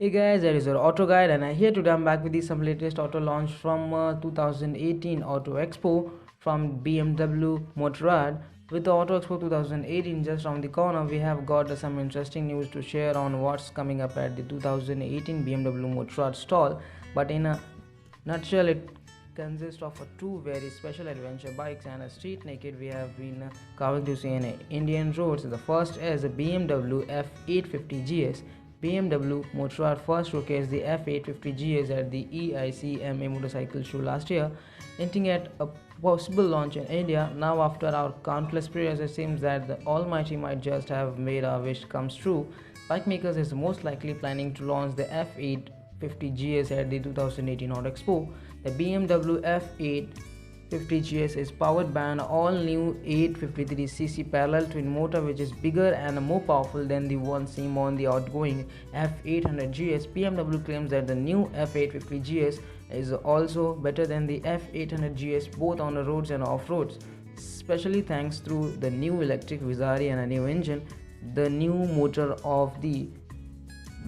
Hey guys, that is your auto guide, and here today I'm back with some latest auto launch from 2018 Auto Expo from BMW Motorrad. With the Auto Expo 2018 just around the corner, we have got some interesting news to share on what's coming up at the 2018 BMW Motorrad stall. But in a nutshell, it consists of two very special adventure bikes and a street naked we have been coming to see in Indian roads. The first is a BMW F850GS. BMW Motorrad first showcased the F850GS at the EICMA motorcycle show last year, hinting at a possible launch in India. Now, after our countless prayers, it seems that the Almighty might just have made our wish come true. Bike makers is most likely planning to launch the F850GS at the 2018 Auto Expo. The BMW F850GS is powered by an all-new 853cc parallel twin motor which is bigger and more powerful than the one seen on the outgoing F800GS. BMW claims that the new F850GS is also better than the F800GS both on the roads and off-roads, especially thanks to the new electric Vizari and a new engine. The new motor of the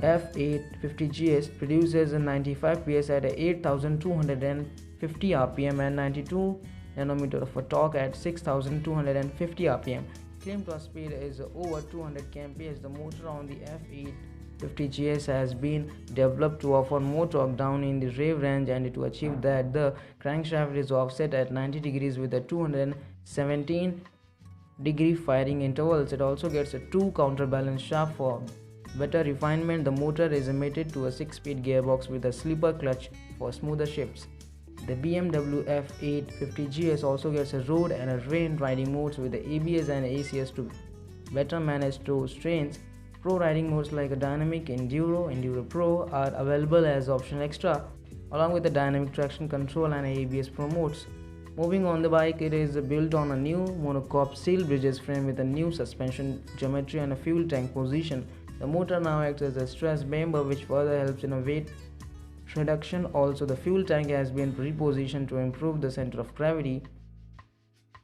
F850GS produces a 95 PS at 8,250 rpm and 92 Nm of torque at 6,250 rpm. Claim top speed is over 200 kmph. The motor on the F850GS has been developed to offer more torque down in the rev range, and to achieve that, the crankshaft is offset at 90 degrees with a 217-degree firing intervals. It also gets a 2 counterbalance shaft for better refinement. The motor is mated to a 6-speed gearbox with a slipper clutch for smoother shifts. The BMW F850GS also gets a road and a rain riding modes with the ABS and ACS to better manage toe strains. Pro riding modes like a Dynamic Enduro, Enduro Pro are available as optional extra, along with the dynamic traction control and ABS Pro modes. Moving on the bike, it is built on a new monocoque steel bridges frame with a new suspension geometry and a fuel tank position. The motor now acts as a stress member which further helps in a weight reduction. Also, the fuel tank has been repositioned to improve the center of gravity.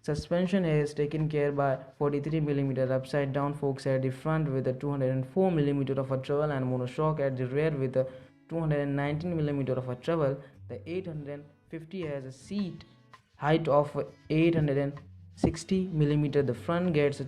Suspension is taken care by 43mm upside down forks at the front with a 204mm of a travel and monoshock at the rear with a 219mm of a travel. The 850 has a seat height of 860mm. The front gets a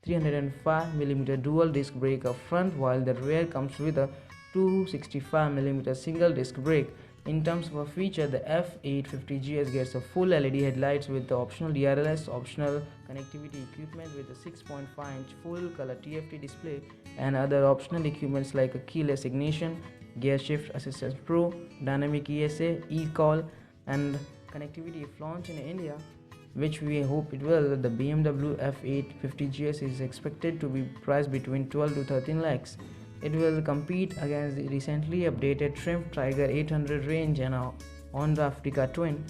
305mm dual disc brake up front, while the rear comes with a 265mm single disc brake. In terms of a feature, the F850GS gets a full LED headlights with the optional DRLS, optional connectivity equipment with a 6.5-inch full color TFT display, and other optional equipments like a keyless ignition, gear shift assistance pro, dynamic ESA, e-call, and connectivity. If launched in India, which we hope it will, the BMW F850GS is expected to be priced between 12 to 13 lakhs. It will compete against the recently updated Triumph Tiger 800 range and a Honda Africa Twin.